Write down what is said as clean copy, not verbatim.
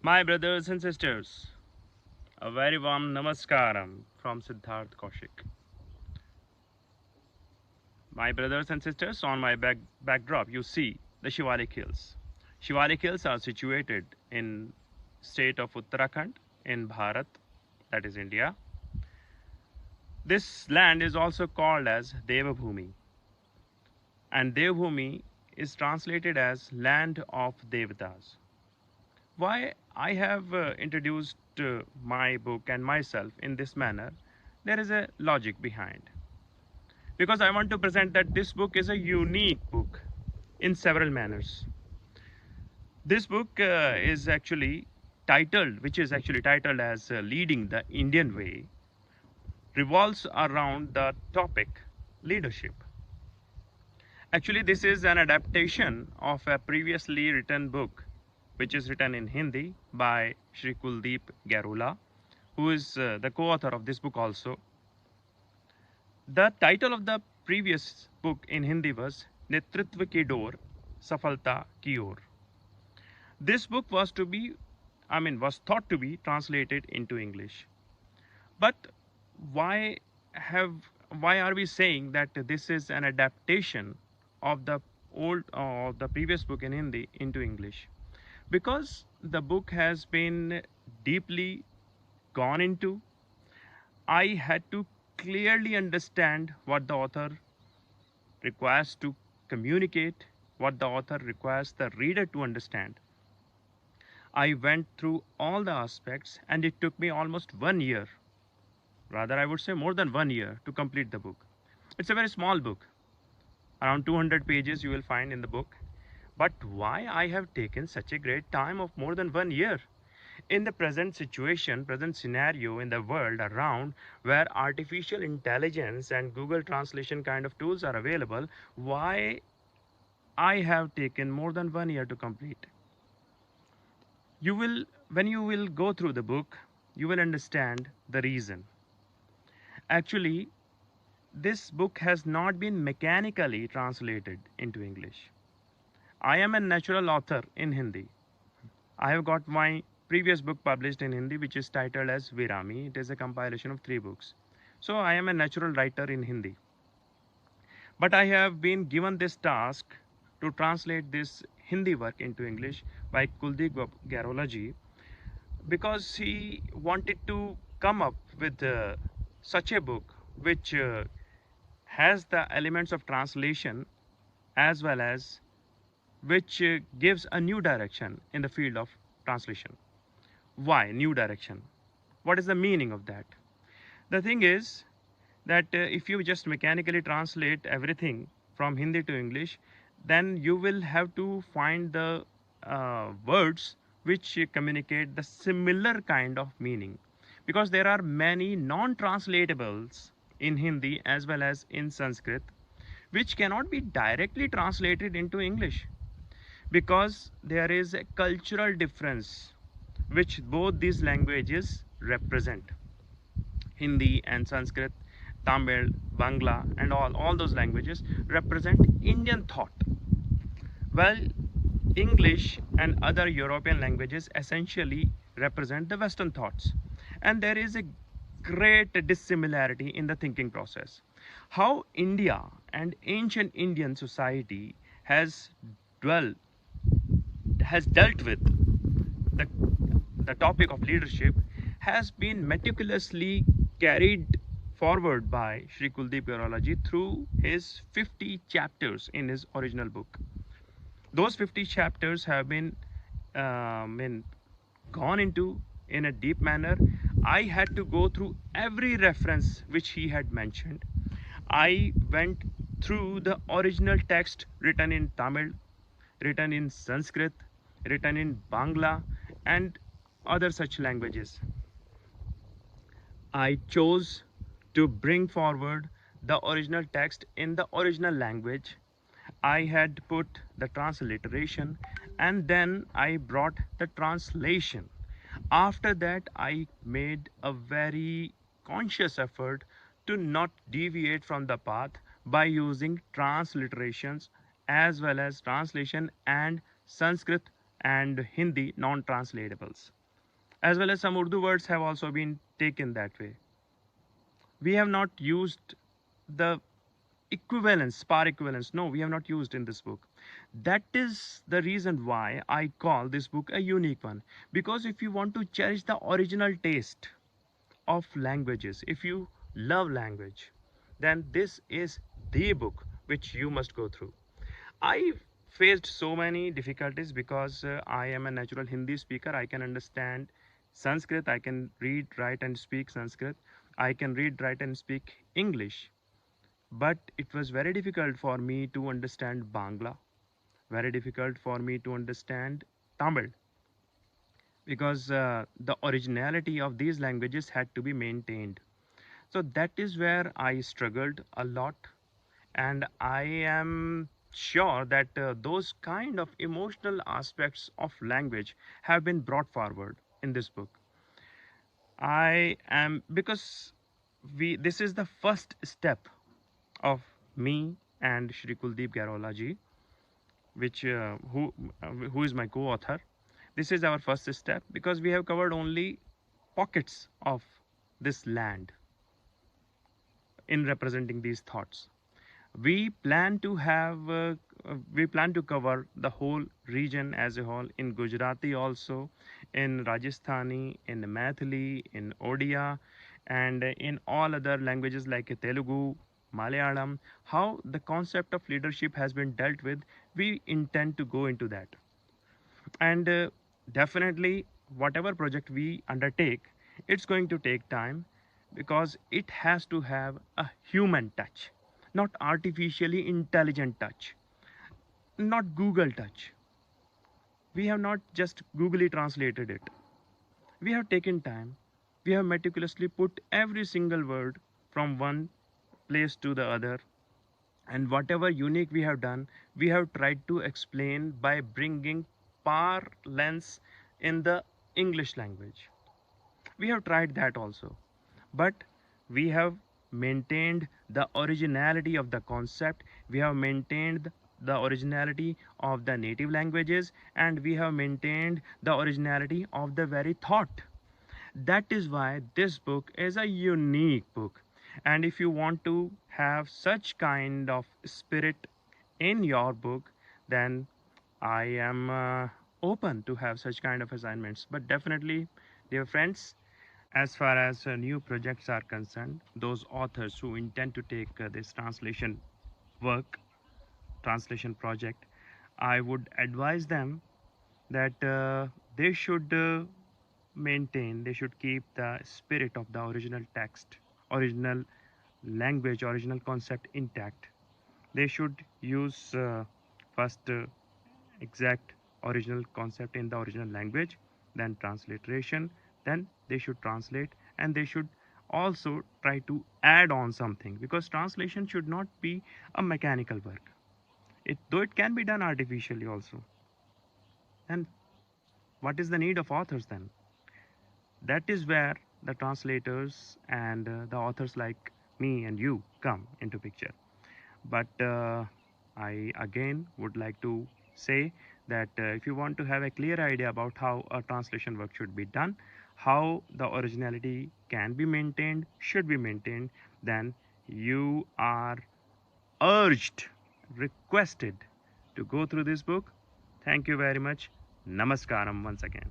My brothers and sisters, a very warm namaskaram from Siddhartha Kaushik. My brothers and sisters, on my backdrop, you see the Shivalik Hills. Shivalik Hills are situated in state of Uttarakhand in Bharat, that is India. This land is also called as Devabhumi, and Devbhumi is translated as land of Devatas. Why I have introduced my book and myself in this manner, there is a logic behind. Because I want to present that this book is a unique book in several manners. This book is actually titled, which is actually titled as Leading the Indian Way, revolves around the topic leadership. Actually, this is an adaptation of a previously written book, which is written in Hindi by Shri Kuldeep Garola, who is the co-author of this book also. The title of the previous book in Hindi was Netritva ki Door, Safalta ki Or. This book was thought to be translated into English. But why have why are we saying that this is an adaptation of the the previous book in Hindi into English? Because the book has been deeply gone into. I had to clearly understand what the author requires to communicate, what the author requires the reader to understand. I went through all the aspects and it took me almost 1 year, rather, I would say more than 1 year to complete the book. It's a very small book, around 200 pages you will find in the book. But why I have taken such a great time of more than 1 year? In the present situation, present scenario in the world around where artificial intelligence and Google translation kind of tools are available, why I have taken more than 1 year to complete? You will, when you will go through the book, you will understand the reason. Actually, this book has not been mechanically translated into English. I am a natural author in Hindi. I have got my previous book published in Hindi, which is titled as Virami. It is a compilation of 3 books. So I am a natural writer in Hindi. But I have been given this task to translate this Hindi work into English by Kuldeep Garola ji, because he wanted to come up with such a book which has the elements of translation as well as which gives a new direction in the field of translation. Why new direction? What is the meaning of that? The thing is that if you just mechanically translate everything from Hindi to English, then you will have to find the words which communicate the similar kind of meaning, because there are many non-translatables in Hindi as well as in Sanskrit which cannot be directly translated into English, because there is a cultural difference which both these languages represent. Hindi and Sanskrit, Tamil, Bangla, and all those languages represent Indian thought. Well, English and other European languages essentially represent the Western thoughts. And there is a great dissimilarity in the thinking process. How India and ancient Indian society dwell, has dealt with the, the topic of leadership has been meticulously carried forward by Sri Kuldeep Garolaji through his 50 chapters in his original book. Those 50 chapters have been gone into in a deep manner. I had to go through every reference which he had mentioned. I went through the original text written in Tamil, written in Sanskrit, written in Bangla, and other such languages. I chose to bring forward the original text in the original language. I had put the transliteration and then I brought the translation. After that, I made a very conscious effort to not deviate from the path by using transliterations as well as translation and Sanskrit and Hindi non-translatables, as well as some Urdu words have also been taken that way. We have not used the equivalence, spar equivalence. No, we have not used in this book. That is the reason why I call this book a unique one. Because if you want to cherish the original taste of languages, if you love language, then this is the book which you must go through. I faced so many difficulties because I am a natural Hindi speaker. I can understand Sanskrit. I can read, write, and speak Sanskrit. I can read, write, and speak English. But it was very difficult for me to understand Bangla, very difficult for me to understand Tamil, because the originality of these languages had to be maintained. So that is where I struggled a lot, and I am sure that those kind of emotional aspects of language have been brought forward in this book. I am because we this is the first step of me and Shri Kuldeep Garola ji, which who is my co-author. This is our first step because we have covered only pockets of this land in representing these thoughts. We plan to have we plan to cover the whole region as a whole, in Gujarati also, in Rajasthani, in Maithili, in Odia, and in all other languages like Telugu, Malayalam. How the concept of leadership has been dealt with, we intend to go into that. And definitely, whatever project we undertake, it's going to take time because it has to have a human touch, not artificially intelligent touch, not Google touch. We have not just Googly translated it. We have taken time. We have meticulously put every single word from one place to the other. And whatever unique we have done, we have tried to explain by bringing parlance in the English language. We have tried that also. But we have maintained the originality of the concept, we have maintained the originality of the native languages, and we have maintained the originality of the very thought. That is why this book is a unique book. And if you want to have such kind of spirit in your book, then I am open to have such kind of assignments. But definitely, dear friends, as far as new projects are concerned, those authors who intend to take this translation work, translation project, I would advise them that they should maintain, they should keep the spirit of the original text, original language, original concept intact. They should use first exact original concept in the original language, then transliteration, then they should translate, and they should also try to add on something, because translation should not be a mechanical work. Though it can be done artificially also. And what is the need of authors then? That is where the translators and the authors like me and you come into picture. But I again would like to say that if you want to have a clear idea about how a translation work should be done, how the originality can be maintained, should be maintained, then you are urged, requested to go through this book. Thank you very much. Namaskaram once again.